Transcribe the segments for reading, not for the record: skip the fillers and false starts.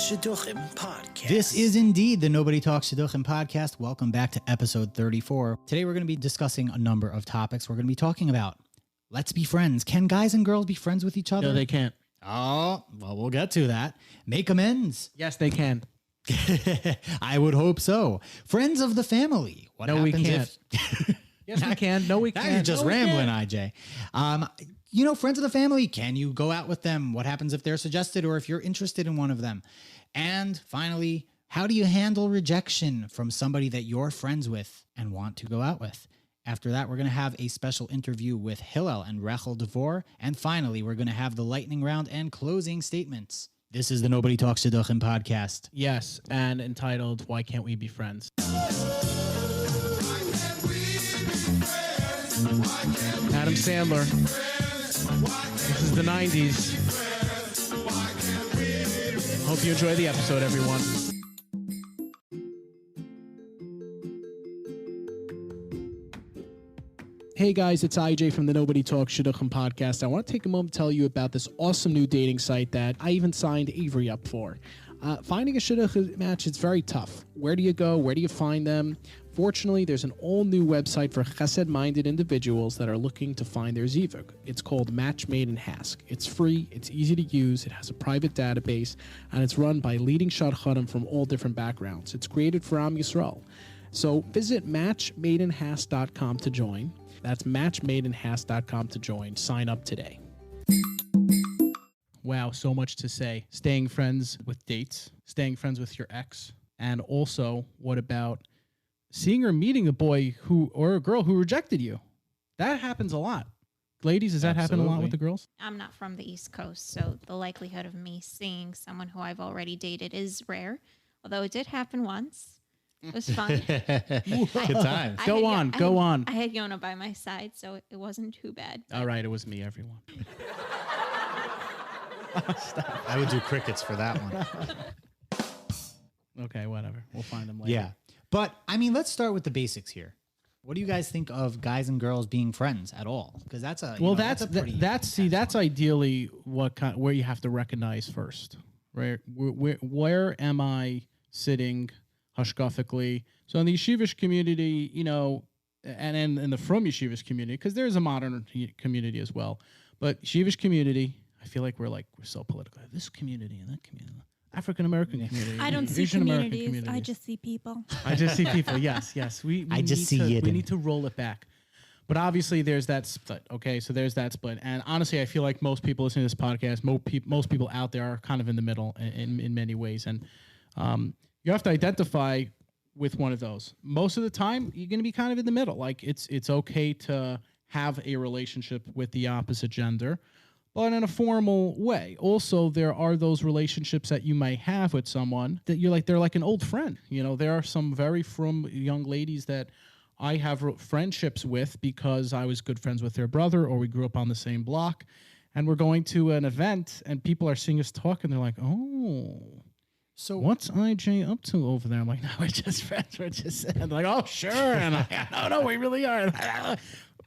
Shidduchim podcast. This is indeed the Nobody Talks Shidduchim podcast. Welcome back to episode 34. Today we're going to be discussing a number of topics. We're going to be talking about let's be friends. Can guys and girls be friends with each other? No, they can't. Oh, well, we'll get to that. Make amends. Yes, they can. I would hope so. Friends of the family. What No, we happens can't. if... Yes, we can. No, we Now can't. you're just No, we rambling, can't. IJ. Friends of the family, can you go out with them? What happens if they're suggested or if you're interested in one of them? And finally, how do you handle rejection from somebody that you're friends with and want to go out with? After that, we're going to have a special interview with Hillel and Rachel DeVore. And finally, we're going to have the lightning round and closing statements. This is the Nobody Talks Shidduchim podcast. Yes, and entitled, Why Can't We Be Friends? Adam Sandler. This is the 90s. Hope you enjoy the episode, everyone. Hey guys, it's IJ from the Nobody Talks Shidduchim podcast. I want to take a moment to tell you about this awesome new dating site that I even signed Avery up for. Finding a shidduch match is very tough. Where do you go? Where do you find them? Fortunately, there's an all-new website for chesed-minded individuals that are looking to find their zivug. It's called Match Made in Hask. It's free, it's easy to use, it has a private database, and it's run by leading shadchanim from all different backgrounds. It's created for Am Yisrael. So visit matchmadeinhask.com to join. That's matchmadeinhask.com to join. Sign up today. Wow, so much to say. Staying friends with dates, staying friends with your ex, and also, what about seeing or meeting a boy or a girl who rejected you? That happens a lot. Ladies, does that happen a lot with the girls? I'm not from the East Coast, so the likelihood of me seeing someone who I've already dated is rare, although it did happen once. It was fun. Good times. Go on. I had Yona by my side, so it wasn't too bad. All right, it was me, everyone. I would do crickets for that one. Okay, whatever. We'll find them later. Yeah. But, let's start with the basics here. What do you guys think of guys and girls being friends at all? Because that's a that's ideally where you have to recognize first, right? Where am I sitting hashkafically? So in the yeshivish community, and in the from yeshivish community, because there's a modern community as well, but yeshivish community, I feel like we're so political. This community and that community. African American community. I don't see Asian communities. I just see people. I just see people. Yes. We need to roll it back. But obviously, there's that split. Okay, so there's that split. And honestly, I feel like most people listening to this podcast, most people out there are kind of in the middle in many ways. And you have to identify with one of those. Most of the time, you're going to be kind of in the middle. Like it's okay to have a relationship with the opposite gender, but in a formal way. Also, there are those relationships that you might have with someone that they're like an old friend. There are some very frum young ladies that I have friendships with because I was good friends with their brother or we grew up on the same block, and we're going to an event and people are seeing us talk and they're like, oh, so what's IJ up to over there? I'm like, no, we're just friends. We're just and like, oh, sure. And I'm like, no, we really are.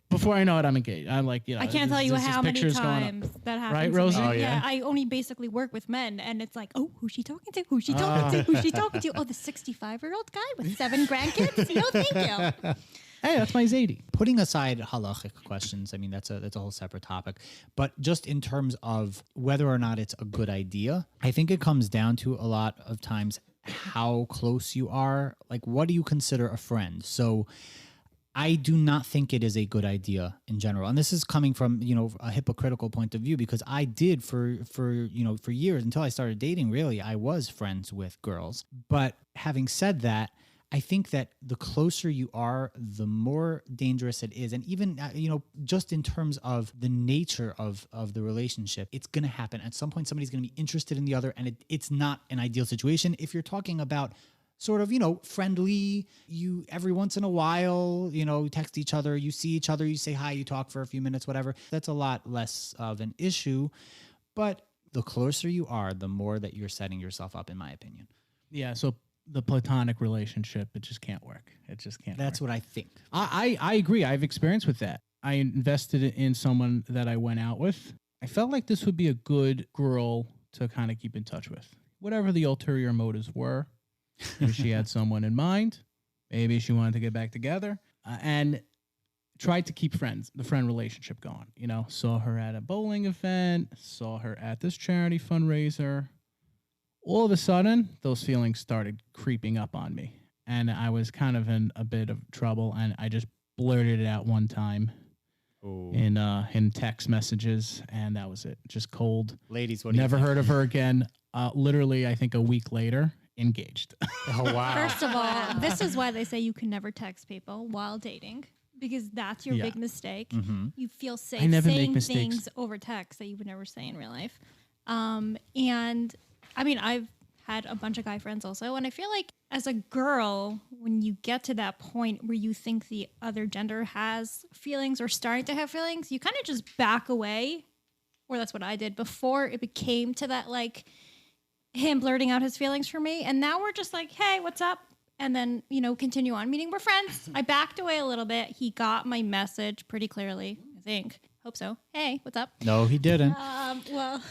Before I know it, I'm engaged. I'm like, I can't tell you how many times that happens. Right, Rosie? Oh, yeah. I only basically work with men, and it's like, oh, who's she talking to? Who's she talking to? Who's she talking to? Oh, the 65-year-old guy with 7 grandkids? No, thank you. Hey, that's my Zadie. Putting aside halachic questions, that's a whole separate topic. But just in terms of whether or not it's a good idea, I think it comes down to a lot of times how close you are. Like, what do you consider a friend? So I do not think it is a good idea in general. And this is coming from, a hypocritical point of view, because I did for years until I started dating, really, I was friends with girls. But having said that, I think that the closer you are, the more dangerous it is. And even, just in terms of the nature of the relationship, it's going to happen. At some point, somebody's going to be interested in the other, and it's not an ideal situation. If you're talking about sort of, friendly, you every once in a while, text each other, you see each other, you say hi, you talk for a few minutes, whatever. That's a lot less of an issue. But the closer you are, the more that you're setting yourself up, in my opinion. Yeah, so the platonic relationship, it just can't work. It just can't That's work. what I think. I agree. I have experience with that. I invested in someone that I went out with. I felt like this would be a good girl to kind of keep in touch with. whatever the ulterior motives were. Maybe she had someone in mind. Maybe she wanted to get back together. And tried to keep the friend relationship going. You know, saw her at a bowling event, saw her at this charity fundraiser. All of a sudden, those feelings started creeping up on me. And I was kind of in a bit of trouble, and I just blurted it out one time in text messages, and that was it. Just cold. Ladies, what do Never you think? heard of her again. Literally, I think a week later, engaged. Oh, wow. First of all, this is why they say you can never text people while dating, because that's your big mistake. Mm-hmm. You feel safe I never make saying mistakes. things over text that you would never say in real life. And I mean, I've had a bunch of guy friends also, and I feel like as a girl, when you get to that point where you think the other gender has feelings or starting to have feelings, you kind of just back away, or that's what I did before it became to that, like, him blurting out his feelings for me. And now we're just like, hey, what's up? And then, you know, continue on, meaning we're friends. I backed away a little bit. He got my message pretty clearly, I think. Hope so. Hey, what's up? No, he didn't. Well,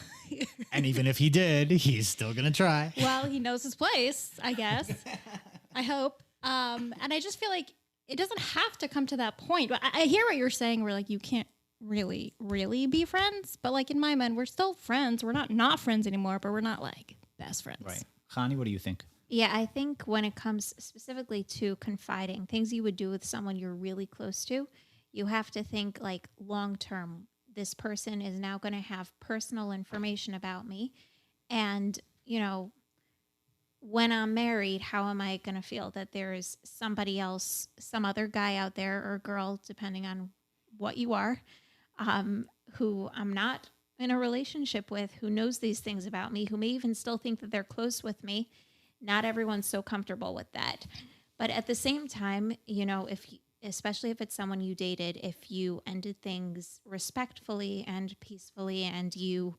And even if he did, he's still going to try. well, he knows his place, I guess. I hope. And I just feel like it doesn't have to come to that point. But I hear what you're saying, where like you can't really be friends. But like in my mind, we're still friends. We're not friends anymore, but we're not like best friends. Right. Khani, what do you think? Yeah, I think when it comes specifically to confiding, things you would do with someone you're really close to, you have to think like long term. This person is now going to have personal information about me. And, you know, when I'm married, how am I going to feel that there is somebody else, some other guy out there or girl, depending on what you are, who I'm not in a relationship with, who knows these things about me, who may even still think that they're close with me. Not everyone's so comfortable with that. But at the same time, you know, especially if it's someone you dated, if you ended things respectfully and peacefully and you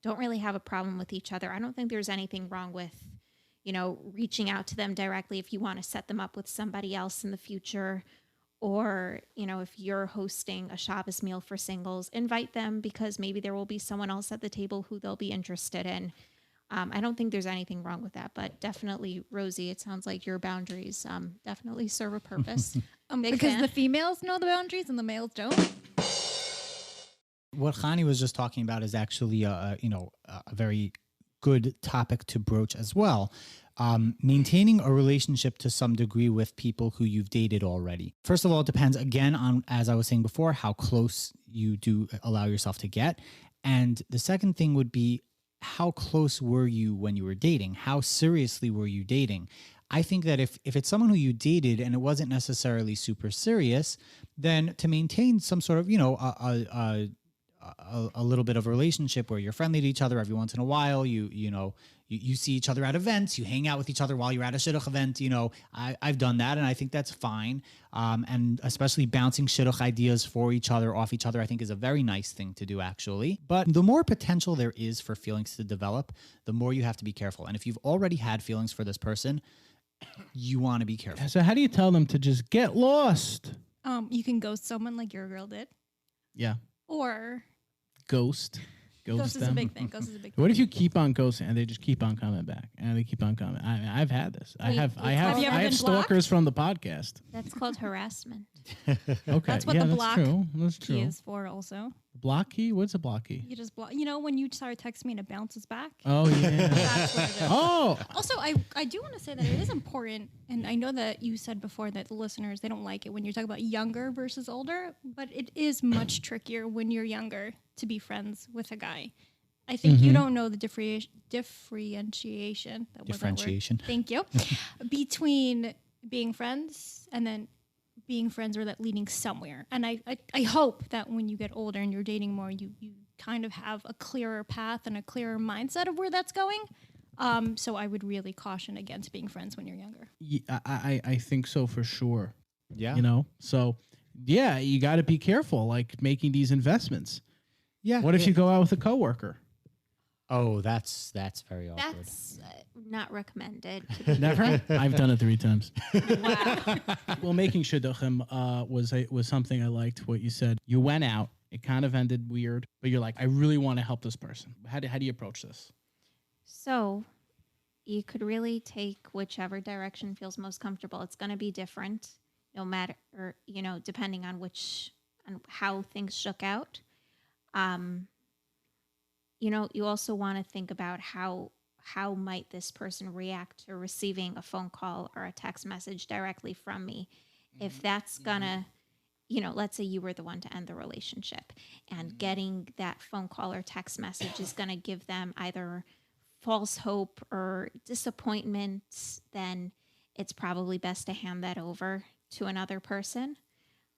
don't really have a problem with each other, I don't think there's anything wrong with, you know, reaching out to them directly if you want to set them up with somebody else in the future. Or, you know, if you're hosting a Shabbos meal for singles, invite them because maybe there will be someone else at the table who they'll be interested in. I don't think there's anything wrong with that, but definitely, Rosie, it sounds like your boundaries definitely serve a purpose. Because the females know the boundaries and the males don't. What Khani was just talking about is actually, a very good topic to broach as well. Maintaining a relationship to some degree with people who you've dated already. First of all, it depends again on, as I was saying before, how close you do allow yourself to get. And the second thing would be, how close were you when you were dating? How seriously were you dating? I think that if it's someone who you dated and it wasn't necessarily super serious, then to maintain some sort of, you know, a little bit of a relationship where you're friendly to each other every once in a while, you see each other at events, you hang out with each other while you're at a shidduch event. You know, I've done that, and I think that's fine. And especially bouncing shidduch ideas for each other, off each other, I think is a very nice thing to do, actually. But the more potential there is for feelings to develop, the more you have to be careful. And if you've already had feelings for this person, you want to be careful. So how do you tell them to just get lost? You can ghost someone like your girl did. Yeah. Or Ghost ghost is a them. big thing. Ghost is a big thing. What if you keep on ghosting and they just keep on coming back and they keep on coming? I've had this. I have have you ever been stalkers from the podcast. That's called harassment. Okay, That's what the block true. That's key true. is for also. Block key? What's a block key? You just block. You know when you start texting me and it bounces back? Oh yeah. That's what it is. Oh, Also, I do want to say that it is important, and I know that you said before that the listeners, they don't like it when you talk about younger versus older, but it is much trickier when you're younger to be friends with a guy. I think you don't know the differentiation. That was that word. Differentiation. Thank you. Between being friends and then being friends or that leading somewhere. And I hope that when you get older and you're dating more, you kind of have a clearer path and a clearer mindset of where that's going. So I would really caution against being friends when you're younger. yeah, I think so for sure. Yeah. You know, so yeah, you got to be careful, like making these investments. Yeah. What if you go out with a coworker? Oh, that's very awkward. That's not recommended. Never. I've done it 3 times. Wow. Well, making shidduchim was something I liked. What you said. You went out. It kind of ended weird, but you're like, I really want to help this person. How do you approach this? So You could really take whichever direction feels most comfortable. It's going to be different no matter, or, depending on how things shook out. You also want to think about how might this person react to receiving a phone call or a text message directly from me. If that's gonna, let's say you were the one to end the relationship, and getting that phone call or text message is gonna give them either false hope or disappointment, then it's probably best to hand that over to another person.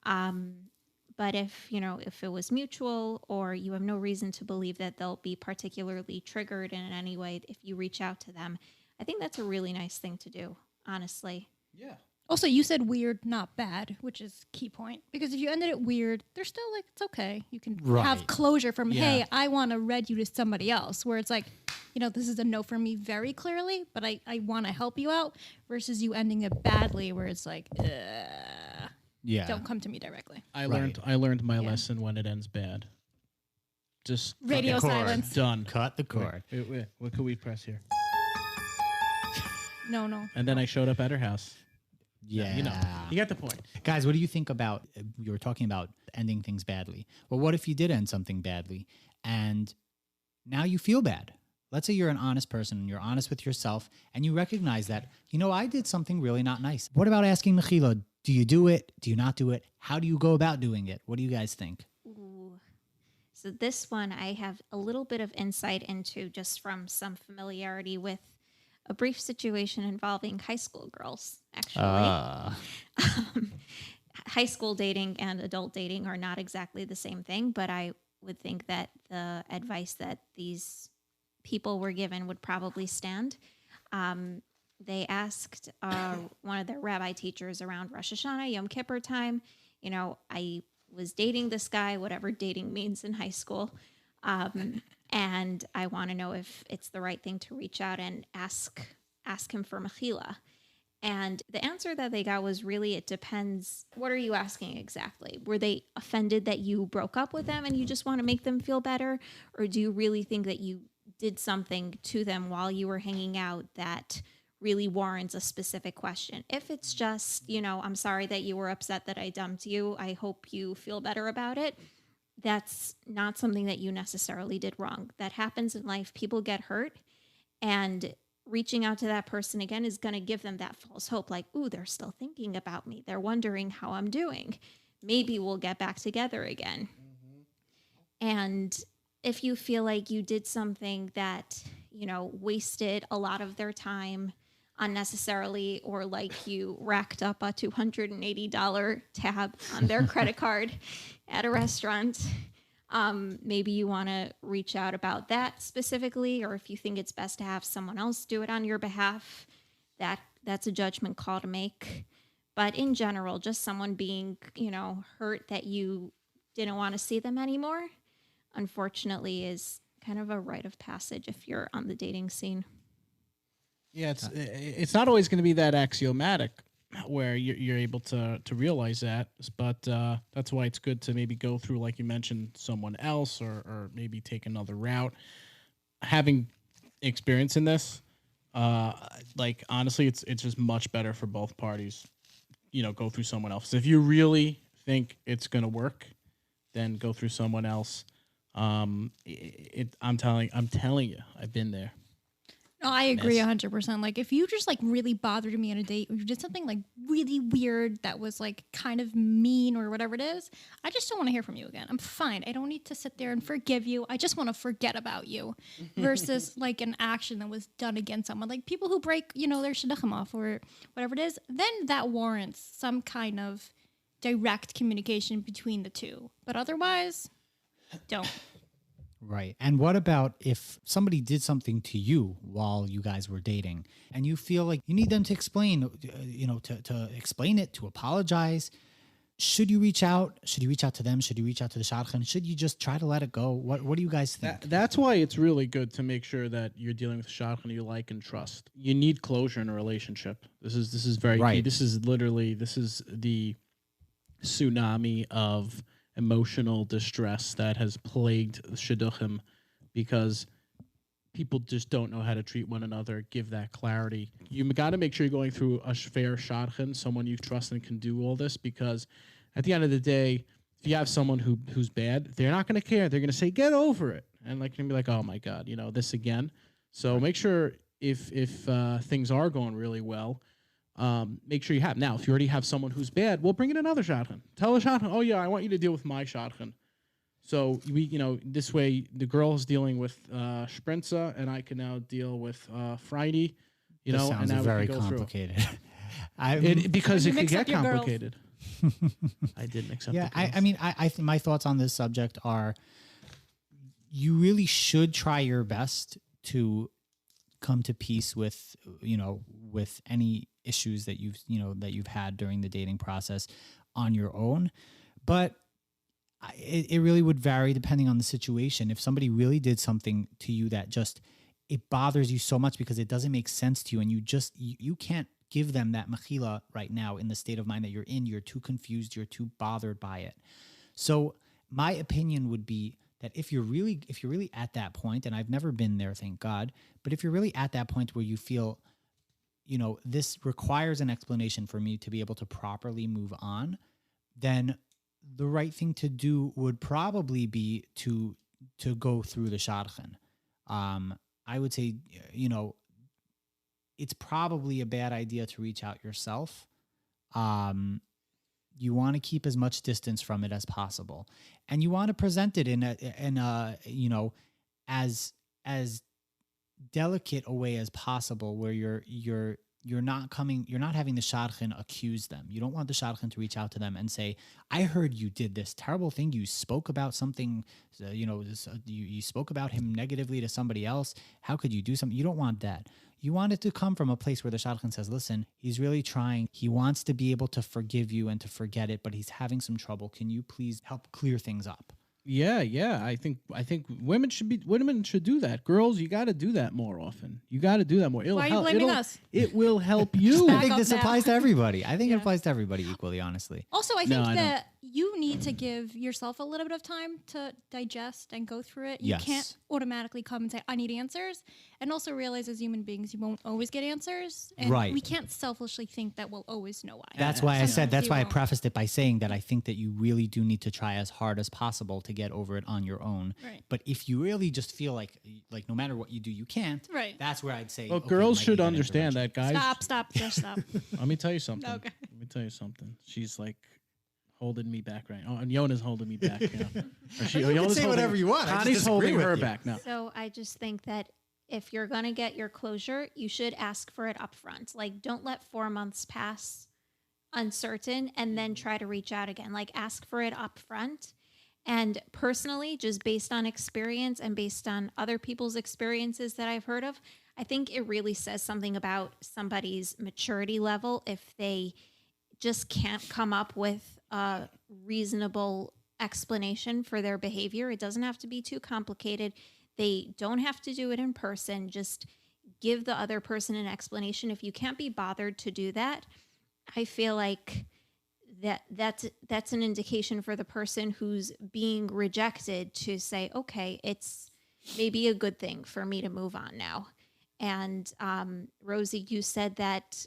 But if it was mutual, or you have no reason to believe that they'll be particularly triggered in any way if you reach out to them, I think that's a really nice thing to do, honestly. Yeah. Also, you said weird, not bad, which is key point. Because if you ended it weird, they're still like, it's okay. You can have closure from, hey, I want to read you to somebody else. Where it's like, this is a no for me very clearly, but I want to help you out. Versus you ending it badly, where it's like, don't come to me directly. I learned my lesson when it ends bad. Just radio silence. Done. Cut the cord. Wait. What could we press here? No. And then I showed up at her house. Yeah. You got the point. Guys, what do you think about, you were talking about ending things badly. Well, what if you did end something badly and now you feel bad? Let's say you're an honest person and you're honest with yourself and you recognize that, I did something really not nice. What about asking mechillah? Do you do it? Do you not do it? How do you go about doing it? What do you guys think? Ooh. So this one I have a little bit of insight into just from some familiarity with a brief situation involving high school girls, actually. High school dating and adult dating are not exactly the same thing, but I would think that the advice that these people were given would probably stand. They asked one of their rabbi teachers around Rosh Hashanah, Yom Kippur time, I was dating this guy, whatever dating means in high school. And I want to know if it's the right thing to reach out and ask him for mechillah. And the answer that they got was really, it depends. What are you asking exactly? Were they offended that you broke up with them and you just want to make them feel better? Or do you really think that you did something to them while you were hanging out that really warrants a specific question? If it's just, I'm sorry that you were upset that I dumped you, I hope you feel better about it, that's not something that you necessarily did wrong. That happens in life. People get hurt, and reaching out to that person again is going to give them that false hope, like, ooh, they're still thinking about me. They're wondering how I'm doing. Maybe we'll get back together again. Mm-hmm. And if you feel like you did something that, wasted a lot of their time unnecessarily, or like you racked up a $280 tab on their credit card at a restaurant, maybe you want to reach out about that specifically, or if you think it's best to have someone else do it on your behalf, that's a judgment call to make. But in general, just someone being, hurt that you didn't want to see them anymore, unfortunately, is kind of a rite of passage if you're on the dating scene. Yeah, it's not always going to be that axiomatic where you're able to realize that, but that's why it's good to maybe go through, like you mentioned, someone else, or maybe take another route. Having experience in this, honestly, it's just much better for both parties. Go through someone else. If you really think it's going to work, then go through someone else. I'm telling you, I've been there. No, I agree 100%. Like, if you just really bothered me on a date, or you did something really weird that was kind of mean or whatever it is, I just don't want to hear from you again. I'm fine. I don't need to sit there and forgive you. I just want to forget about you. Versus an action that was done against someone, like people who break, their shidduchim off or whatever it is. Then that warrants some kind of direct communication between the two. But otherwise, don't. Right. And what about if somebody did something to you while you guys were dating and you feel like you need them to explain, to explain it, to apologize? Should you reach out? Should you reach out to them? Should you reach out to the shadchan? Should you just try to let it go? What do you guys think? That's why it's really good to make sure that you're dealing with a shadchan you like and trust. You need closure in a relationship. This is very key. This is the tsunami of emotional distress that has plagued Shidduchim, because people just don't know how to treat one another, give that clarity. You got to make sure you're going through a fair shadchan, someone you trust and can do all this, because at the end of the day, if you have someone who's bad, they're not going to care. They're going to say, get over it. And like, you're going to be like, oh my God, this again. So make sure if things are going really well, make sure you have. Now, if you already have someone who's bad, we'll bring in another shadchan. Tell the shadchan, oh yeah, I want you to deal with my shadchan. So we, this way the girl is dealing with Sprinza, and I can now deal with Friday. This and now very we can go complicated. Because it can get complicated. I did mix up. Yeah, I mean, I think my thoughts on this subject are: you really should try your best to come to peace with with any issues that you've had during the dating process on your own, but it really would vary depending on the situation. If somebody really did something to you that just, it bothers you so much because it doesn't make sense to you, and you can't give them that mechillah right now in the state of mind that you're in. You're too confused, you're too bothered by it. So my opinion would be that if you're really at that point, and I've never been there, thank God, but if you're really at that point where you feel, this requires an explanation for me to be able to properly move on, then the right thing to do would probably be to go through the shadchan. I would say, it's probably a bad idea to reach out yourself. You want to keep as much distance from it as possible, and you want to present it in a as delicate a way as possible, where you're not having the shadchan accuse them. You don't want the shadchan to reach out to them and say, I heard you did this terrible thing. You spoke about something, you spoke about him negatively to somebody else. How could you do something? You don't want that. You want it to come from a place where the shadchan says, listen, he's really trying. He wants to be able to forgive you and to forget it, but he's having some trouble. Can you please help clear things up? Yeah. I think women should do that. Girls, you got to do that more often. You got to do that more. Why are you blaming us? It will help you. I think this applies to everybody. I think it applies to everybody equally, honestly. Also, I think that you need to give yourself a little bit of time to digest and go through it. You can't automatically come and say, I need answers. And also realize as human beings, you won't always get answers. And we can't selfishly think that we'll always know why. That's why I prefaced it by saying that I think that you really do need to try as hard as possible to get over it on your own. Right. But if you really just feel like no matter what you do, you can't, that's where I'd say, well, girls should understand that, guys. Stop. Let me tell you something. Okay. Let me tell you something. She's like holding me back right now. And Yona's holding me back now. You can say whatever you want. Connie's holding her back now. So I just think that if you're going to get your closure, you should ask for it up front. Like, don't let 4 months pass uncertain and then try to reach out again. Like, ask for it up front. And personally, just based on experience and based on other people's experiences that I've heard of, I think it really says something about somebody's maturity level if they just can't come up with a reasonable explanation for their behavior. It doesn't have to be too complicated. They don't have to do it in person. Just give the other person an explanation. If you can't be bothered to do that, I feel like that's an indication for the person who's being rejected to say, okay, it's maybe a good thing for me to move on now. And Rosie, you said that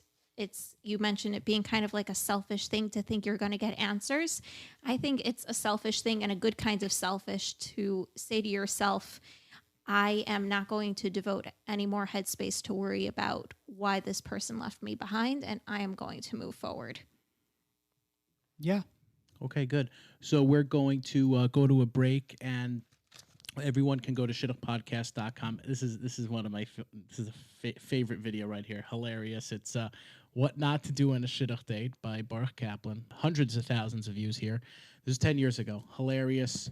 you mentioned it being kind of like a selfish thing to think you're going to get answers. I think it's a selfish thing and a good kind of selfish to say to yourself, I am not going to devote any more headspace to worry about why this person left me behind, and I am going to move forward. Yeah. Okay, good. So we're going to go to a break, and everyone can go to shidduchpodcast.com. This is one of my favorite video right here. Hilarious. It's What Not to Do on a Shidduch Date by Baruch Kaplan. Hundreds of thousands of views here. This is 10 years ago. Hilarious.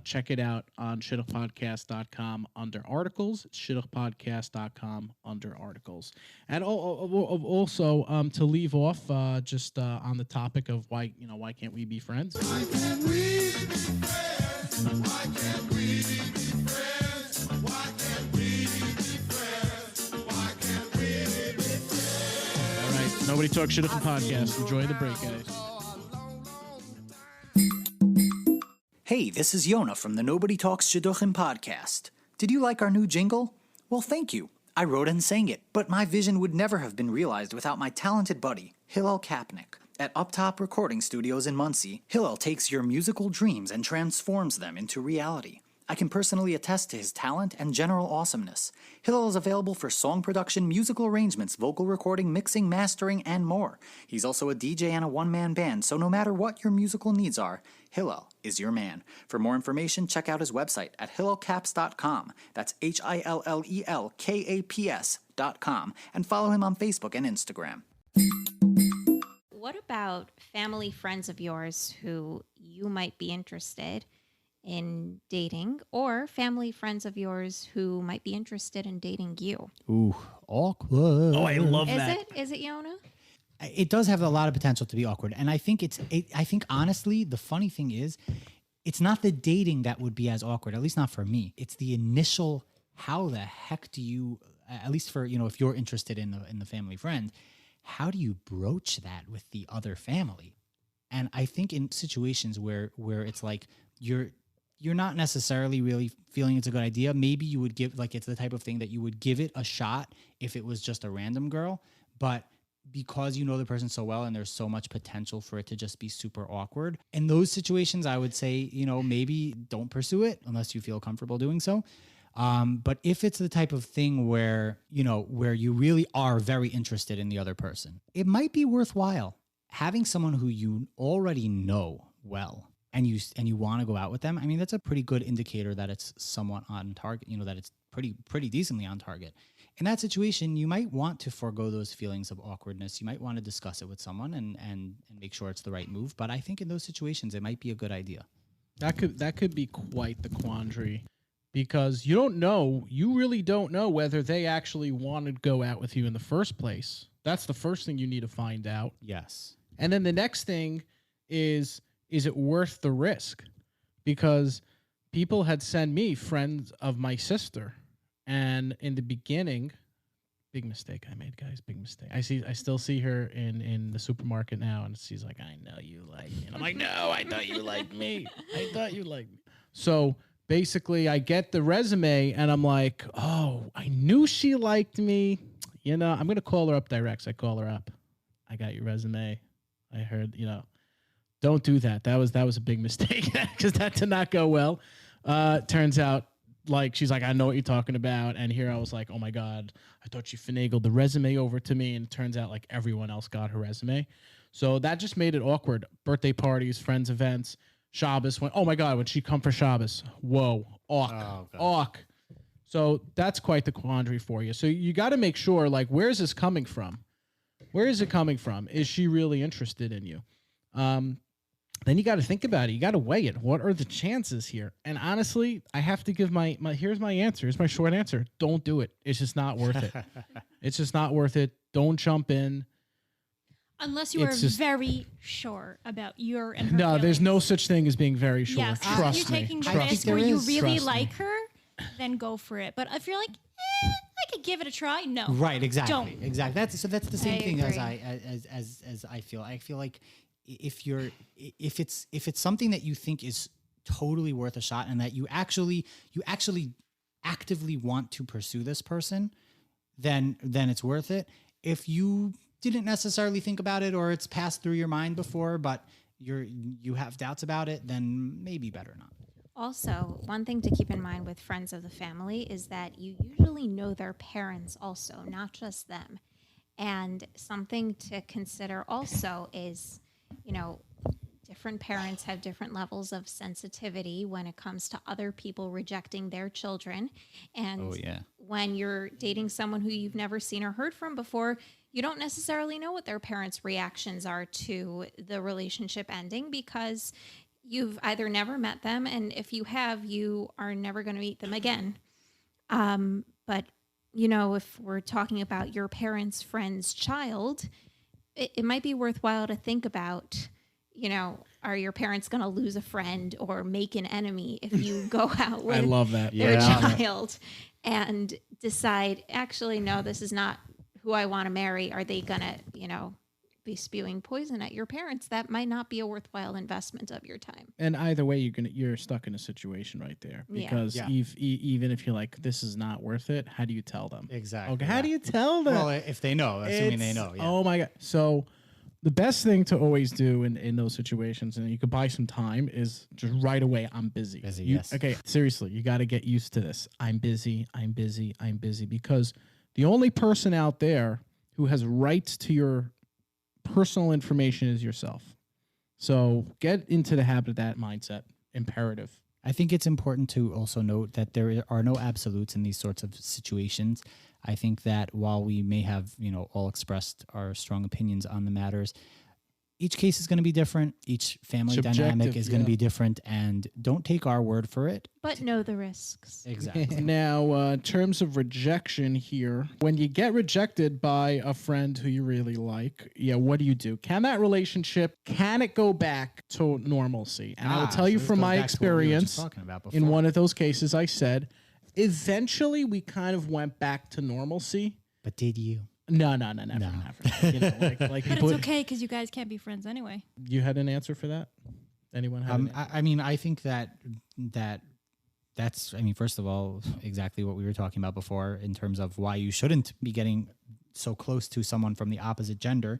Check it out on shidduchpodcast.com under articles. It's shidduchpodcast.com under articles. And also to leave off just on the topic of why can't we be friends? Why can't we be friends? Why can't we be friends? Why can't we be friends? Why can't we be friends? All right, Nobody Talks Shidduchim podcast. Enjoy the break, guys. Hey, this is Yona from the Nobody Talks Shidduchim podcast. Did you like our new jingle? Well, thank you. I wrote and sang it, but my vision would never have been realized without my talented buddy, Hillel Kapnick. At Uptop Recording Studios in Muncie, Hillel takes your musical dreams and transforms them into reality. I can personally attest to his talent and general awesomeness. Hillel is available for song production, musical arrangements, vocal recording, mixing, mastering, and more. He's also a DJ and a one-man band, so no matter what your musical needs are, Hillel is your man. For more information, check out his website at hillelcaps.com. That's HILLELKAPS.com. And follow him on Facebook and Instagram. What about family friends of yours who you might be interested in dating, or family friends of yours who might be interested in dating you? Ooh, awkward. Oh, I love that. Is it Yona? It does have a lot of potential to be awkward. And I think I think honestly, the funny thing is, it's not the dating that would be as awkward, at least not for me. It's the initial, how the heck do you, at least for, if you're interested in the family friend, how do you broach that with the other family? And I think in situations where it's like you're not necessarily really feeling it's a good idea, maybe you would give, like, it's the type of thing that you would give it a shot if it was just a random girl. But because you know the person so well and there's so much potential for it to just be super awkward, in those situations, I would say, maybe don't pursue it unless you feel comfortable doing so. But if it's the type of thing where you really are very interested in the other person, it might be worthwhile having someone who you already know well and you want to go out with them. I mean, that's a pretty good indicator that it's somewhat on target, that it's pretty decently on target. In that situation, you might want to forego those feelings of awkwardness. You might want to discuss it with someone and make sure it's the right move. But I think in those situations, it might be a good idea. That could be quite the quandary, because you really don't know whether they actually wanted to go out with you in the first place. That's the first thing you need to find out. Yes. And then the next thing is it worth the risk? Because people had sent me friends of my sister, and in the beginning, big mistake I made, guys, big mistake. I still see her in the supermarket now, and she's like, "I know you like me." And I'm like, "No, I thought you liked me. I thought you liked me." So basically, I get the resume, and I'm like, "Oh, I knew she liked me. I'm gonna call her up direct." So I call her up. "I got your resume. I heard, don't do that. That was a big mistake because that did not go well." Turns out, like, she's like, "I know what you're talking about." And here I was like, "Oh my God, I thought she finagled the resume over to me." And it turns out like everyone else got her resume. So that just made it awkward. Birthday parties, friends events, Shabbos. Oh my God, when she come for Shabbos, whoa, awk. So that's quite the quandary for you. So you got to make sure, like, where is this coming from? Where is it coming from? Is she really interested in you? Then you got to think about it. You got to weigh it. What are the chances here? And honestly, I have to give here's my answer. Here's my short answer. Don't do it. It's just not worth it. It's just not worth it. Don't jump in. Unless you are very sure about your and her No, feelings. there's no such thing as being very sure. Yes. Trust You're me. taking the Trust risk me. where you is. really Trust me. like her, then go for it. But if you're like, I could give it a try, no. Right, exactly. Don't. Exactly. That's the same thing as agree. as I feel. I feel like if it's something that you think is totally worth a shot and that you actually actively want to pursue this person, then it's worth it. If you didn't necessarily think about it or it's passed through your mind before, but you have doubts about it, then maybe better not. Also, one thing to keep in mind with friends of the family is that you usually know their parents also, not just them. And something to consider also is, different parents have different levels of sensitivity when it comes to other people rejecting their children. And when you're dating someone who you've never seen or heard from before, you don't necessarily know what their parents' reactions are to the relationship ending, because you've either never met them, and if you have, you are never going to meet them again. But, if we're talking about your parents' friend's child, it might be worthwhile to think about, are your parents going to lose a friend or make an enemy if you go out with I love that. their child and decide, actually, no, this is not who I want to marry. Are they going to, be spewing poison at your parents, that might not be a worthwhile investment of your time. And either way, you're stuck in a situation right there because even if you're like, this is not worth it, how do you tell them? Exactly. Okay, how do you tell them? Well, if they know, assuming they know. Yeah. Oh my God. So the best thing to always do in those situations, and you could buy some time, is just right away, I'm busy. Yes. Okay, seriously, you got to get used to this. I'm busy, because the only person out there who has rights to your personal information is yourself. So get into the habit of that mindset. Imperative. I think it's important to also note that there are no absolutes in these sorts of situations. I think that while we may have, all expressed our strong opinions on the matters, each case is going to be different. Each family dynamic is going to be different, and don't take our word for it. But know the risks. Exactly. Now, in terms of rejection here, when you get rejected by a friend who you really like, what do you do? Can that relationship, can it go back to normalcy? And I will tell you from my experience, in one of those cases, I said, eventually we kind of went back to normalcy. But did you? No, never. Like but it's okay because you guys can't be friends anyway. You had an answer for that? Anyone have? I think that's first of all, exactly what we were talking about before in terms of why you shouldn't be getting so close to someone from the opposite gender.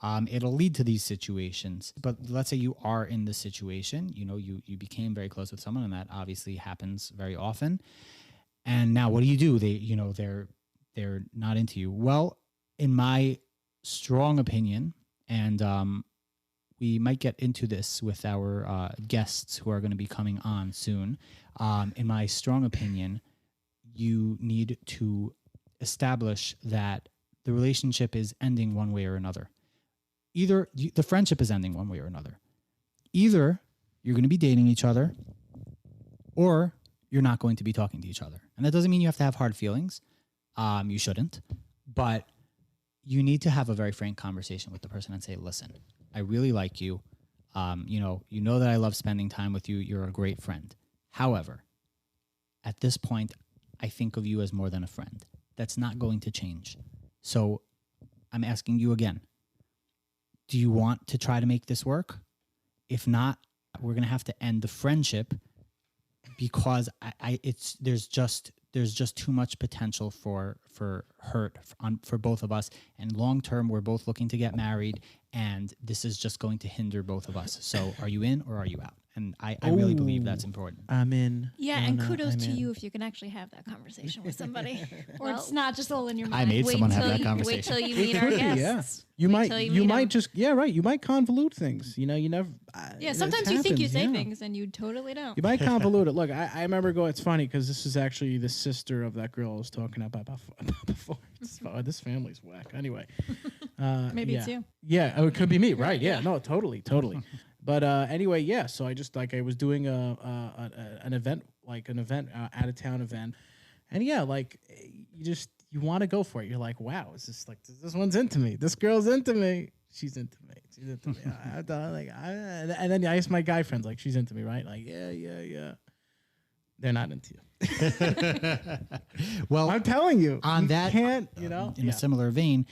It'll lead to these situations. But let's say you are in this situation, you became very close with someone, and that obviously happens very often. And now what do? They're not into you. Well, in my strong opinion, and we might get into this with our guests who are going to be coming on soon. In my strong opinion, you need to establish that the relationship is ending one way or another. Either the friendship is ending one way or another. Either you're going to be dating each other, or you're not going to be talking to each other. And that doesn't mean you have to have hard feelings. You shouldn't, but you need to have a very frank conversation with the person and say, listen, I really like you. You know that I love spending time with you. You're a great friend. However, at this point, I think of you as more than a friend. That's not going to change. So I'm asking you again, do you want to try to make this work? If not, we're going to have to end the friendship because there's just too much potential for hurt for both of us, and long term we're both looking to get married, and this is just going to hinder both of us. So are you in or are you out? And I really believe that's important. I'm in. Yeah, and kudos to you if you can actually have that conversation with somebody, or it's not just all in your mind. I made someone have that conversation. Wait till you meet our guests. You might You might convolute things. You never. Sometimes you think you say things and you totally don't. You might convolute it. Look, I remember going. It's funny because this is actually the sister of that girl I was talking about before. This family's whack. Anyway, maybe it's you. Yeah, it could be me, right? Yeah, no, totally. But anyway, yeah. So I just I was doing an event, out of town event, and you want to go for it. You're like, wow, is this one's into me? This girl's into me. She's into me. And then I asked my guy friends, like, she's into me, right? Like, yeah. They're not into you. Well, I'm telling you, on that, can't, in a similar vein,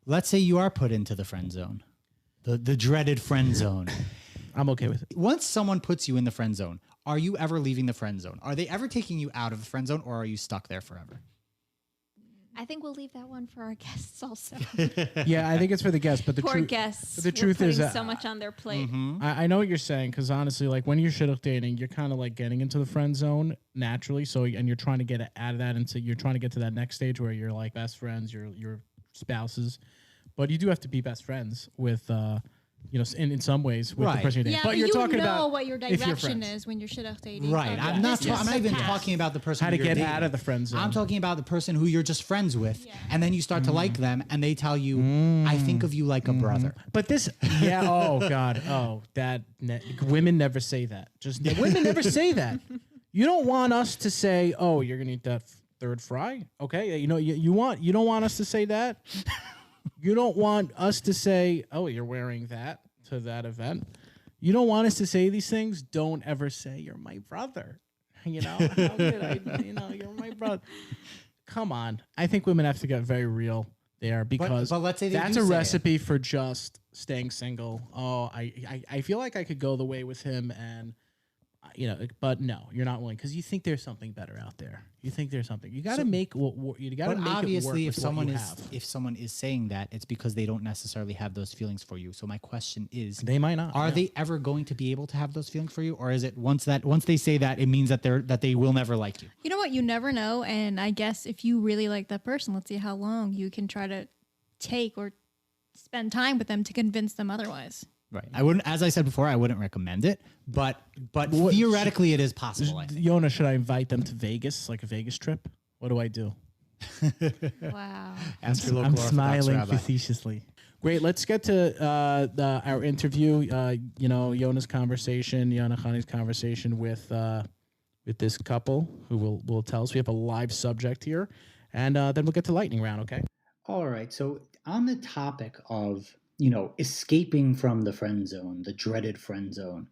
let's say you are put into the friend zone. The dreaded friend zone. I'm okay with it. Once someone puts you in the friend zone, are you ever leaving the friend zone? Are they ever taking you out of the friend zone, or are you stuck there forever? I think we'll leave that one for our guests also. Yeah, I think it's for the guests, but the poor guests. The truth is so much on their plate. I know what you're saying, because honestly, like when you're shidduch dating, you're kind of like getting into the friend zone naturally. So and you're trying to get out of that you're trying to get to that next stage where you're like best friends, your spouses. But you do have to be best friends with, in some ways with the person you're dating. Yeah, but you're talking about what your direction is when you're shidduch dating. Right. I'm not even talking about the person how to get dating. out of the friend zone. I'm talking about the person who you're just friends with, and then you start to like them, and they tell you, I think of you like a brother. But this, oh God, women never say that. Women never say that. You don't want us to say, oh, you're gonna eat that third fry, okay? You don't want us to say that. You don't want us to say, oh, you're wearing that to that event. You don't want us to say these things. Don't ever say you're my brother. How could I, you're my brother. Come on. I think women have to get very real. there because but let's say they that's do a say recipe for just staying single. Oh, I feel like I could go the way with him and, but no, you're not willing because you think there's something better out there. You think there's something. You got to make what you got to make obviously, it work if someone is saying that, it's because they don't necessarily have those feelings for you. So my question is, they might not. Are they ever going to be able to have those feelings for you, or is it once they say that, it means that they will never like you? You know what? You never know. And I guess if you really like that person, let's see how long you can try to take or spend time with them to convince them otherwise. Right. I wouldn't, as I said before, I wouldn't recommend it, but theoretically it is possible. Yona, should I invite them to Vegas, like a Vegas trip? What do I do? Wow. Ask your local I'm Orthodox smiling rabbi. facetiously. Great. Let's get to our interview. Yona's conversation, Yona Khani's conversation with this couple who will tell us. We have a live subject here, and then we'll get to lightning round. Okay. All right. So on the topic of, escaping from the friend zone, the dreaded friend zone,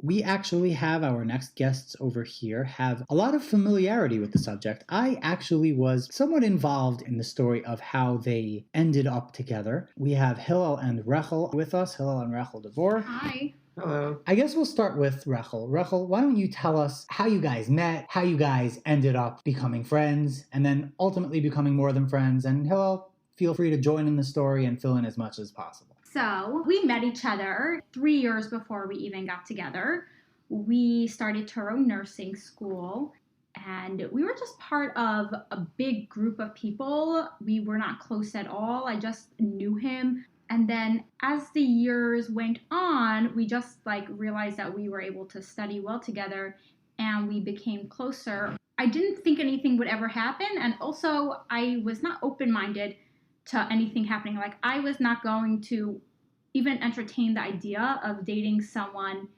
we actually have our next guests over here have a lot of familiarity with the subject. I actually was somewhat involved in the story of how they ended up together. We have Hillel and Rachel with us, Hillel and Rachel DeVore. Hi. Hello. I guess we'll start with Rachel. Rachel, why don't you tell us how you guys met, how you guys ended up becoming friends, and then ultimately becoming more than friends, and Hillel, feel free to join in the story and fill in as much as possible. So we met each other 3 years before we even got together. We started Turo nursing school, and we were just part of a big group of people. We were not close at all. I just knew him. And then as the years went on, we just realized that we were able to study well together, and we became closer. I didn't think anything would ever happen, and also I was not open-minded to anything happening. I was not going to even entertain the idea of dating someone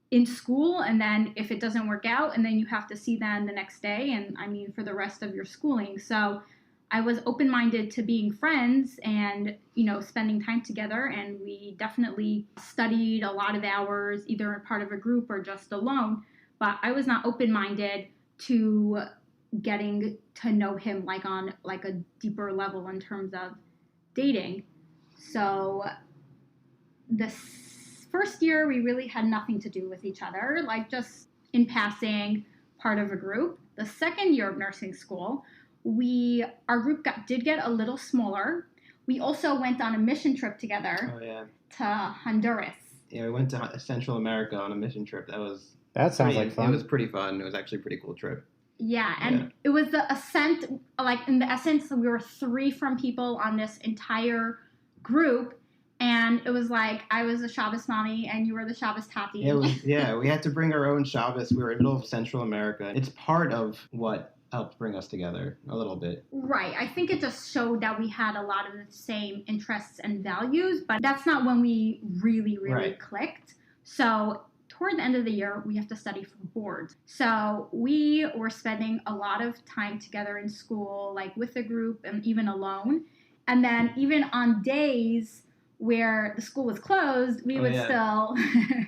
in school, and then if it doesn't work out, and then you have to see them the next day, and for the rest of your schooling. So I was open-minded to being friends and, spending time together, and we definitely studied a lot of hours, either in part of a group or just alone, but I was not open-minded to getting to know him on a deeper level in terms of dating. So the first year we really had nothing to do with each other, just in passing, part of a group. The second year of nursing school, our group did get a little smaller. We also went on a mission trip together. Oh, yeah. To Honduras. Yeah, we went to Central America on a mission trip. That sounds like fun. It was pretty fun. It was actually a pretty cool trip. Yeah, and it was the ascent, in the essence, we were 3 from people on this entire group, and it was I was the Shabbos mommy, and you were the Shabbos tati. We had to bring our own Shabbos. We were in the middle of Central America. It's part of what helped bring us together a little bit. Right. I think it just showed that we had a lot of the same interests and values, but that's not when we really clicked. So toward the end of the year, we have to study for boards. So we were spending a lot of time together in school, with a group and even alone. And then even on days where the school was closed, we would still...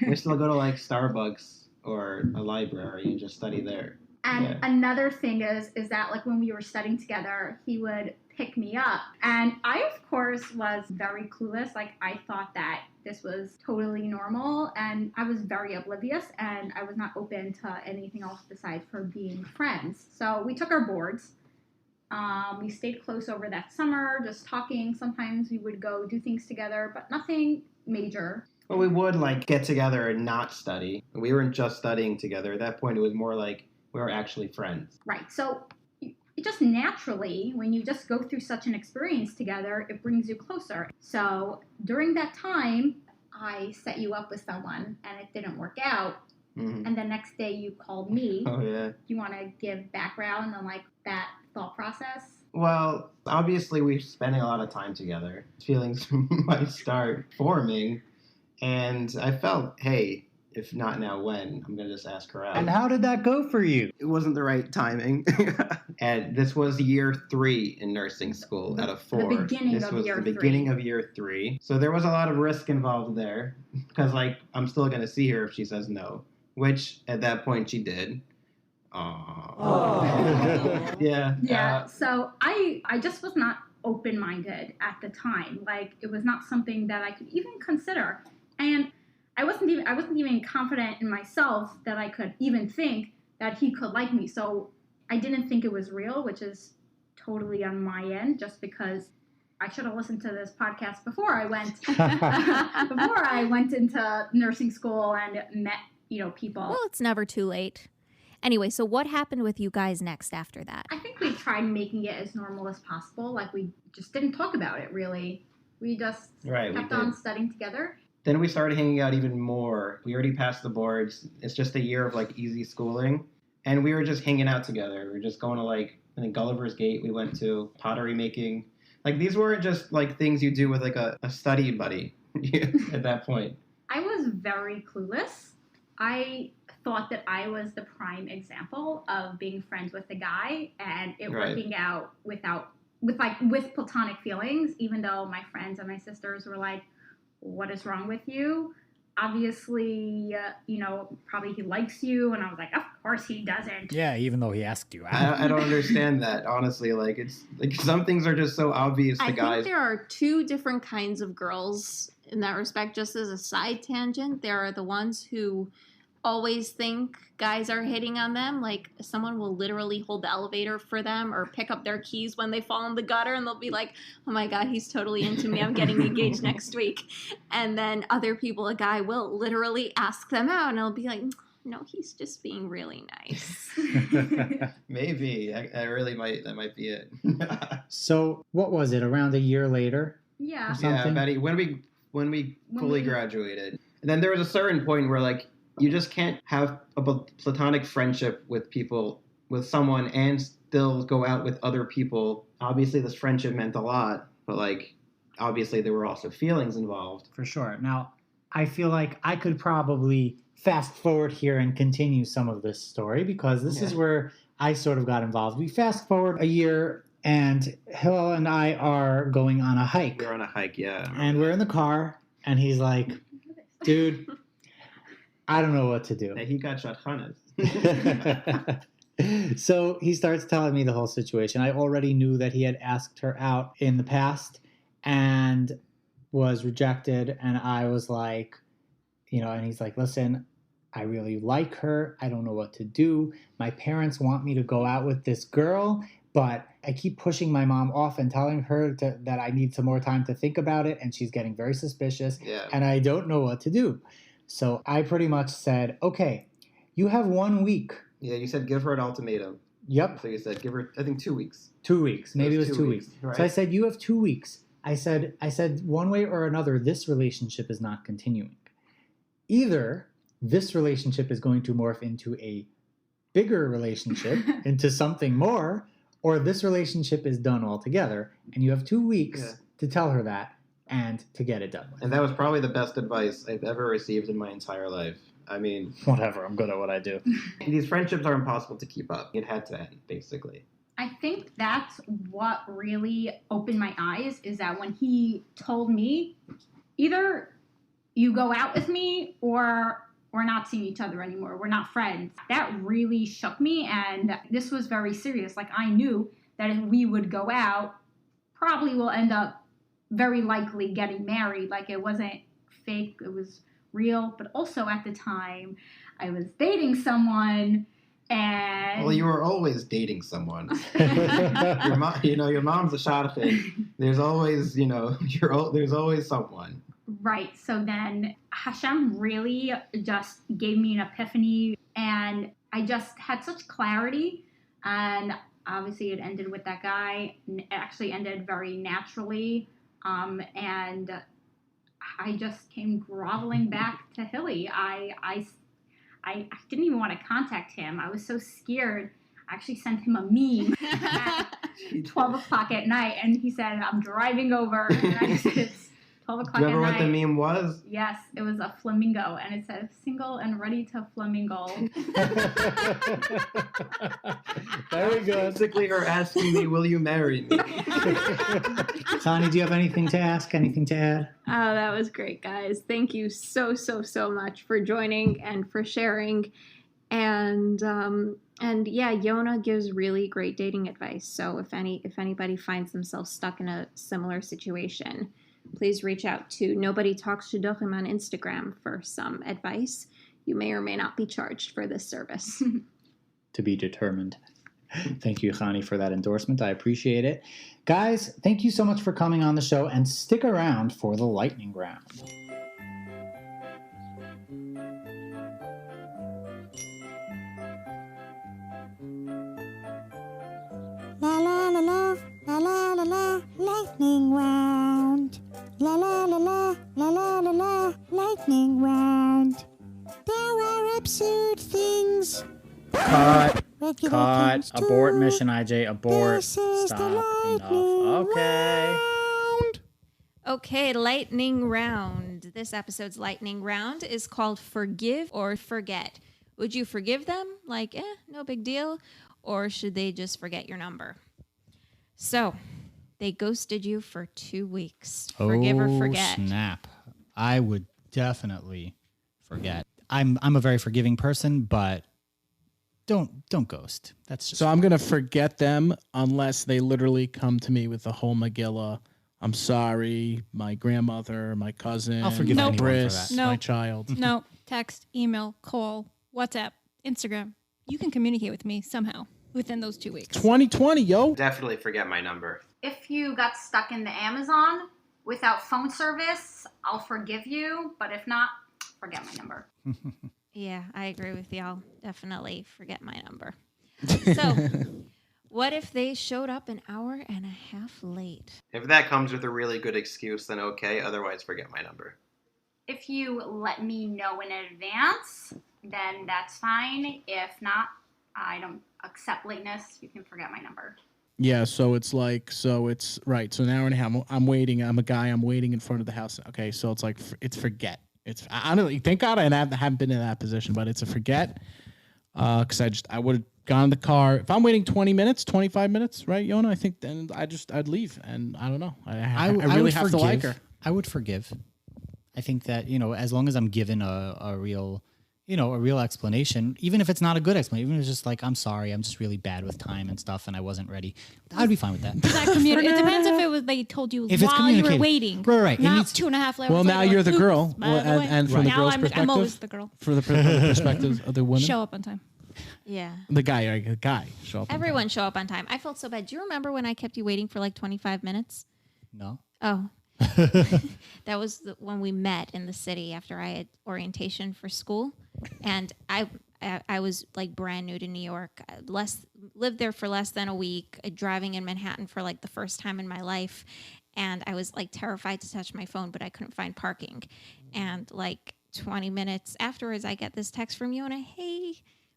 we still go to Starbucks or a library and just study there. And another thing is that when we were studying together, he would pick me up. And I, of course, was very clueless. I thought that this was totally normal, and I was very oblivious, and I was not open to anything else besides for being friends. So we took our boards. We stayed close over that summer, just talking. Sometimes we would go do things together, but nothing major. Well, we would get together and not study. We weren't just studying together. At that point, it was more we were actually friends. Right. So it just naturally, when you just go through such an experience together, it brings you closer. So during that time, I set you up with someone and it didn't work out. Mm-hmm. And the next day you called me. Oh, yeah. Do you want to give background on that thought process? Well, obviously we're spending a lot of time together. Feelings might start forming. And I felt, hey, if not now, when? I'm going to just ask her out. And how did that go for you? It wasn't the right timing. And this was year 3 in nursing school out of 4. The beginning of year 3. So there was a lot of risk involved there. Because, I'm still going to see her if she says no. Which, at that point, she did. Aww. Yeah. So I just was not open-minded at the time. Like, it was not something that I could even consider. And I wasn't even confident in myself that I could even think that he could like me. So I didn't think it was real, which is totally on my end, just because I should have listened to this podcast before I went into nursing school and met, people. Well, it's never too late. Anyway, so what happened with you guys next after that? I think we tried making it as normal as possible. Like, we just didn't talk about it, really. We just kept on studying together. Then we started hanging out even more. We already passed the boards. It's just a year of, like, easy schooling. And we were just hanging out together. We were just going to, like, I think Gulliver's Gate we went to, pottery making. Like, these weren't just, like, things you do with, like, a study buddy at that point. I was very clueless. I thought that I was the prime example of being friends with a guy and it working out with platonic feelings, even though my friends and my sisters were like, what is wrong with you? Obviously, probably he likes you. And I was like, of course he doesn't. Yeah, even though he asked you. I don't understand that, honestly. Like, it's like some things are just so obvious to guys. I think there are two different kinds of girls in that respect. Just as a side tangent, there are the ones who always think guys are hitting on them. Like, someone will literally hold the elevator for them or pick up their keys when they fall in the gutter, and they'll be like, oh my God, he's totally into me. I'm getting engaged next week. And then other people, a guy will literally ask them out, and I'll be like, no, he's just being really nice. Maybe. I really might. That might be it. So what was it, around a year later? Yeah. Yeah, Betty, when we fully graduated. And then there was a certain point where, like, you just can't have a platonic friendship with someone and still go out with other people. Obviously, this friendship meant a lot, but, like, obviously there were also feelings involved. For sure. Now, I feel like I could probably fast forward here and continue some of this story because this is where I sort of got involved. We fast forward a year and Hillel and I are going on a hike. We're on a hike, yeah. And we're in the car and he's like, dude, I don't know what to do. He got shadchan. So he starts telling me the whole situation. I already knew that he had asked her out in the past and was rejected. And I was like, and he's like, listen, I really like her. I don't know what to do. My parents want me to go out with this girl, but I keep pushing my mom off and telling her that I need some more time to think about it. And she's getting very suspicious. Yeah. And I don't know what to do. So I pretty much said, okay, you have 1 week. Yeah, you said give her an ultimatum. Yep. So you said give her, I think, 2 weeks. 2 weeks. Maybe it was 2 weeks. Right. So I said, you have 2 weeks. I said, one way or another, this relationship is not continuing. Either this relationship is going to morph into a bigger relationship, into something more, or this relationship is done altogether. And you have 2 weeks to tell her that and to get it done with. And that was probably the best advice I've ever received in my entire life. I mean, whatever, I'm good at what I do. These friendships are impossible to keep up. It had to end, basically. I think that's what really opened my eyes, is that when he told me, either you go out with me or we're not seeing each other anymore. We're not friends. That really shook me, and this was very serious. Like, I knew that if we would go out, probably we'll end up very likely getting married. Like, it wasn't fake, it was real. But also at the time, I was dating someone, and... Well, you were always dating someone. Your mom's a shadchan. There's always, there's always someone. Right. So then Hashem really just gave me an epiphany, and I just had such clarity. And obviously it ended with that guy. It actually ended very naturally. And I just came groveling back to Hilly. I didn't even want to contact him. I was so scared. I actually sent him a meme at 12 o'clock at night, and he said, I'm driving over. And I said, 12 o'clock at night. Do you remember what the meme was? Yes, it was a flamingo, and it said, single and ready to flamingo. Very good. Basically her asking me, will you marry me? Tani, do you have anything to ask? Anything to add? Oh, that was great, guys. Thank you so much for joining and for sharing. And And yeah, Yona gives really great dating advice. So if anybody finds themselves stuck in a similar situation, please reach out to Nobody Talks Shidduchim on Instagram for some advice. You may or may not be charged for this service. To be determined. Thank you, Chani, for that endorsement. I appreciate it. Guys, thank you so much for coming on the show, and stick around for the lightning round. La la la la, la la la la, lightning round. La la la la, la la la la, lightning round. There are absurd things. Cut. Regular Cut. things too. Abort mission, IJ. Abort. This is the Stop. Enough. lightning Okay. round. Okay, lightning round. This episode's lightning round is called Forgive or Forget. Would you forgive them? Like, no big deal. Or should they just forget your number? So, they ghosted you for 2 weeks. Forgive or forget? Snap. I would definitely forget. I'm a very forgiving person, but don't ghost. That's just So I'm gonna forget them unless they literally come to me with the whole mechillah. I'm sorry, my grandmother, my cousin, I'll forgive my anyone for bris, that. No. my child. No, text, email, call, WhatsApp, Instagram. You can communicate with me somehow within those 2 weeks. 2020, yo. Definitely forget my number. If you got stuck in the Amazon without phone service, I'll forgive you. But if not, forget my number. Yeah, I agree with y'all. Definitely forget my number. So, what if they showed up an hour and a half late? If that comes with a really good excuse, then okay. Otherwise, forget my number. If you let me know in advance, then that's fine. If not, I don't accept lateness. You can forget my number. Yeah, so it's right. So an hour and a half. I'm waiting. I'm a guy. I'm waiting in front of the house. Okay, so it's like it's forget. I don't. Thank God I haven't been in that position, but it's a forget. Because I would have gone in the car. If I'm waiting 20 minutes, 25 minutes, right, Yona? I think then I'd leave, and I don't know. I really would have to like her. I would forgive. I think that, as long as I'm given a real explanation, even if it's not a good explanation, even if it's just like, I'm sorry, I'm just really bad with time and stuff, and I wasn't ready, I'd be fine with that. It depends if it was they told you If it's while you were communicated. waiting. Right. It Not needs- 2.5 hours. Well, later, now you're the oops, girl, by the way. and from the Now girl's I'm perspective, always the girl. from the perspective of the women, Show up on time. Yeah. the guy show up. Everyone show up on time. I felt so bad. Do you remember when I kept you waiting for like 25 minutes? No. Oh. That was when we met in the city after I had orientation for school. And I was like brand new to New York. Lived there for less than a week, driving in Manhattan for like the first time in my life. And I was like terrified to touch my phone, but I couldn't find parking. And like 20 minutes afterwards, I get this text from Yona. Hey,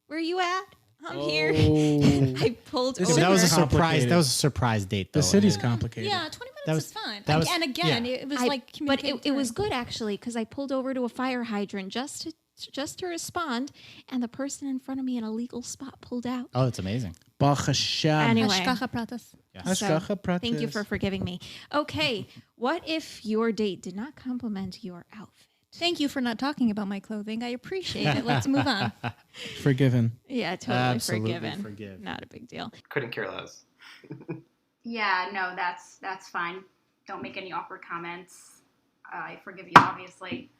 where you at? I'm here. I pulled over. So that was a surprise. Complicated. That was a surprise date, though. The city's complicated. Yeah, 20 minutes That was- is fine. that was- And again, yeah. it was I- like but communicating. it was good actually because I pulled over to a fire hydrant just to respond, and the person in front of me in a legal spot pulled out. Oh, that's amazing. Baruch Hashem. Anyway. Hashgacha pratis. Hashgacha pratis. Thank you for forgiving me. Okay, what if your date did not compliment your outfit? Thank you for not talking about my clothing. I appreciate it. Let's move on. Forgiven. Yeah, totally Absolutely forgiven. forgive. Not a big deal. Couldn't care less. Yeah, no, that's fine. Don't make any awkward comments. I forgive you, obviously.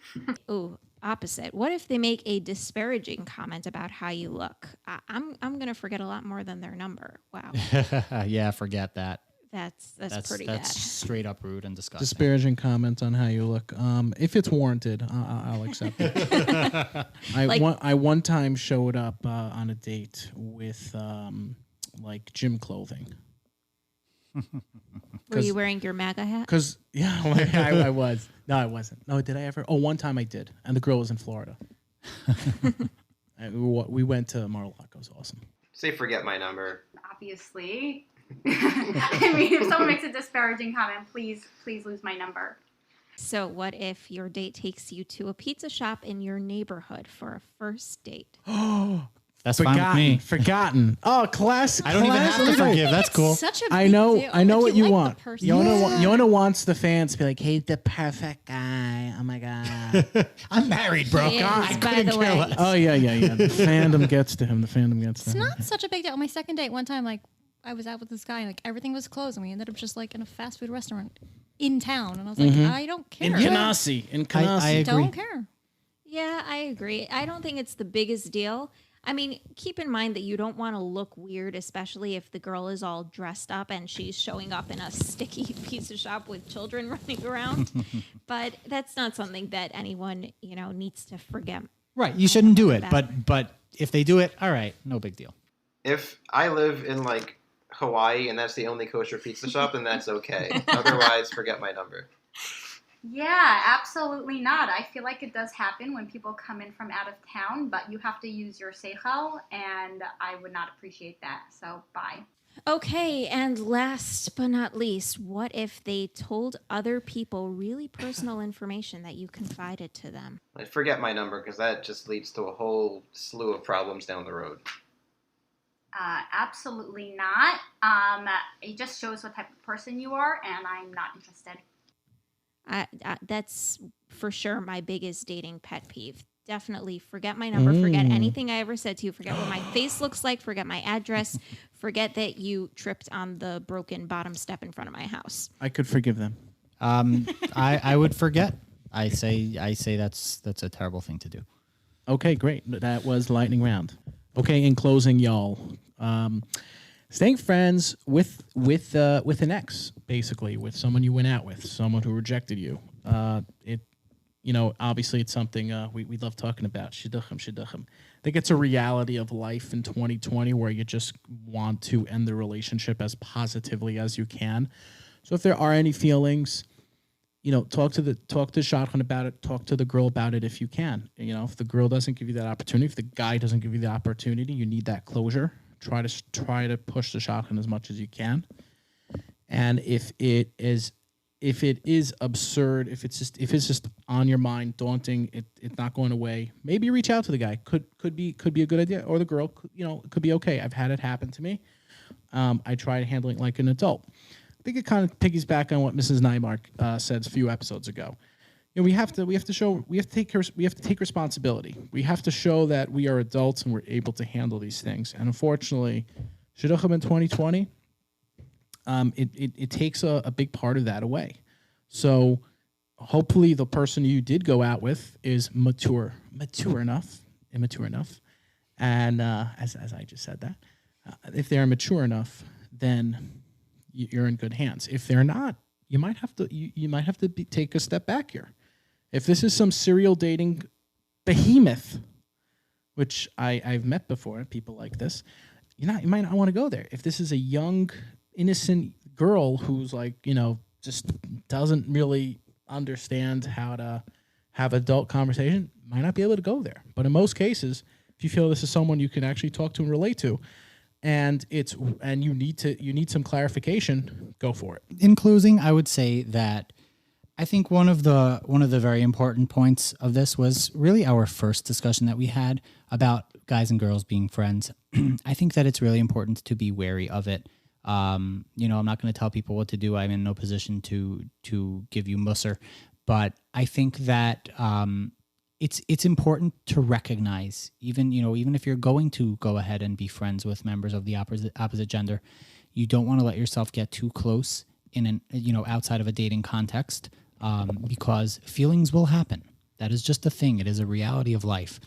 Ooh, opposite. What if they make a disparaging comment about how you look? I'm gonna forget a lot more than their number. Wow, Yeah, forget that. that's pretty That's bad. straight up rude and disgusting. Disparaging comments on how you look. If it's warranted, I'll accept it. I one time showed up on a date with like gym clothing. Were you wearing your MAGA hat? Cause yeah, I was. No, I wasn't. No, did I ever? Oh, one time I did, and the girl was in Florida. And we went to Mar-a-Lago. It was awesome. Say forget my number. Obviously. I mean, if someone makes a disparaging comment, please lose my number. So, what if your date takes you to a pizza shop in your neighborhood for a first date? That's fine with me. Forgotten. Oh, classic. I don't even have to forgive. That's cool. Such a I big know. deal. I know Like, what you like the want. person. Yona wants the fans to be like, "He's the perfect guy." Oh my god. I'm married, bro. He God, is, I by couldn't the care way. less. Oh yeah. The fandom gets to him. It's not such a big deal. On my second date, one time, like I was out with this guy, and like everything was closed, and we ended up just like in a fast food restaurant in town, and I was like, I don't care. In Canarsie. I agree. Don't care. Yeah, I agree. I don't think it's the biggest deal. I mean, keep in mind that you don't want to look weird, especially if the girl is all dressed up and she's showing up in a sticky pizza shop with children running around. But that's not something that anyone, needs to forget. Right. You shouldn't do it. But if they do it, all right, no big deal. If I live in like Hawaii and that's the only kosher pizza shop, then that's okay. Otherwise, forget my number. Yeah, absolutely not. I feel like it does happen when people come in from out of town, but you have to use your seichel, and I would not appreciate that. So, bye. Okay, and last but not least, what if they told other people really personal information that you confided to them? I forget my number because that just leads to a whole slew of problems down the road. Absolutely not. It just shows what type of person you are, and I'm not interested. That's for sure my biggest dating pet peeve. Definitely forget my number, forget anything I ever said to you, forget what my face looks like, forget my address, forget that you tripped on the broken bottom step in front of my house. I could forgive them. I would forget. I say that's a terrible thing to do. Okay, great. That was lightning round. Okay, in closing, y'all, staying friends with an ex, basically, with someone you went out with, someone who rejected you. Obviously it's something we love talking about. Shidduchim. I think it's a reality of life in 2020 where you just want to end the relationship as positively as you can. So if there are any feelings, talk to shadchan about it. Talk to the girl about it if you can. If the girl doesn't give you that opportunity, if the guy doesn't give you the opportunity, you need that closure. Try to push the shadchan as much as you can. And if it is absurd, if it's just on your mind, daunting, it's not going away, maybe reach out to the guy. Could be a good idea, or the girl. It could be okay. I've had it happen to me. I tried handling it like an adult. I think it kind of piggies back on what Mrs. Nymark said a few episodes ago. We have to take responsibility. We have to show that we are adults and we're able to handle these things. And unfortunately, Shidduchim in 2020, it takes a big part of that away. So hopefully the person you did go out with is immature enough. And as I just said that, if they're mature enough, then you're in good hands. If they're not, you might have to take a step back here. If this is some serial dating behemoth, which I've met before, people like this, you might not want to go there. If this is a young, innocent girl who's just doesn't really understand how to have adult conversation, might not be able to go there. But in most cases, if you feel this is someone you can actually talk to and relate to, and you need some clarification, go for it. In closing, I would say that I think one of the very important points of this was really our first discussion that we had about guys and girls being friends. I think that it's really important to be wary of it. I'm not going to tell people what to do. I'm in no position to give you musser, but I think that it's important to recognize, even if you're going to go ahead and be friends with members of the opposite gender, you don't want to let yourself get too close in outside of a dating context, because feelings will happen. That is just a thing. It is a reality of life.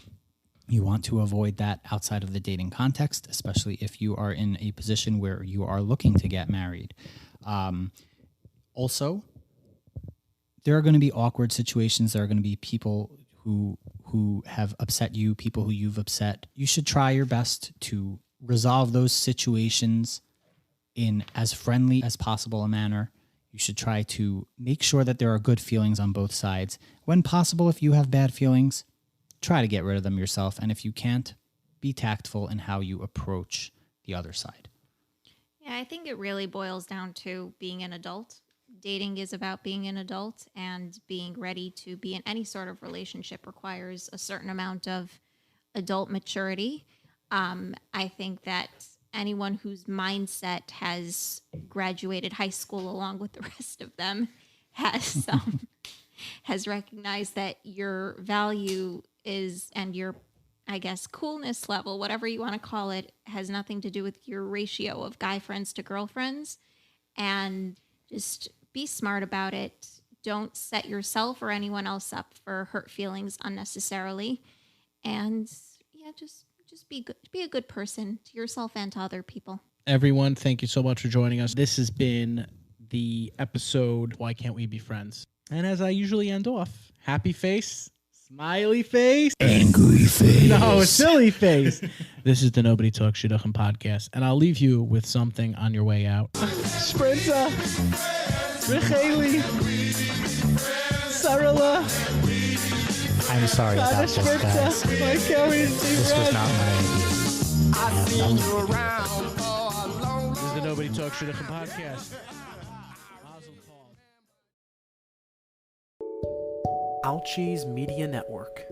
You want to avoid that outside of the dating context, especially if you are in a position where you are looking to get married. Also, there are going to be awkward situations. There are going to be people who have upset you, people who you've upset. You should try your best to resolve those situations in as friendly as possible a manner. You should try to make sure that there are good feelings on both sides. When possible, if you have bad feelings, try to get rid of them yourself. And if you can't, be tactful in how you approach the other side. Yeah, I think it really boils down to being an adult. Dating is about being an adult, and being ready to be in any sort of relationship requires a certain amount of adult maturity. I think that anyone whose mindset has graduated high school along with the rest of them has recognized that your value is, and your, I guess, coolness level, whatever you want to call it, has nothing to do with your ratio of guy friends to girlfriends. And just be smart about it. Don't set yourself or anyone else up for hurt feelings unnecessarily. And yeah, just be good. Be a good person to yourself and to other people. Everyone, thank you so much for joining us. This has been the episode, Why Can't We Be Friends? And as I usually end off, happy face, smiley face, angry face. No, silly face. This is the Nobody Talks Shidduchim podcast, and I'll leave you with something on your way out. Sprinta, Recheli, Sarala. I'm sorry about this, guys. This was not my idea. This is the Nobody Talks Shidduchim podcast. Ouchie's Media Network.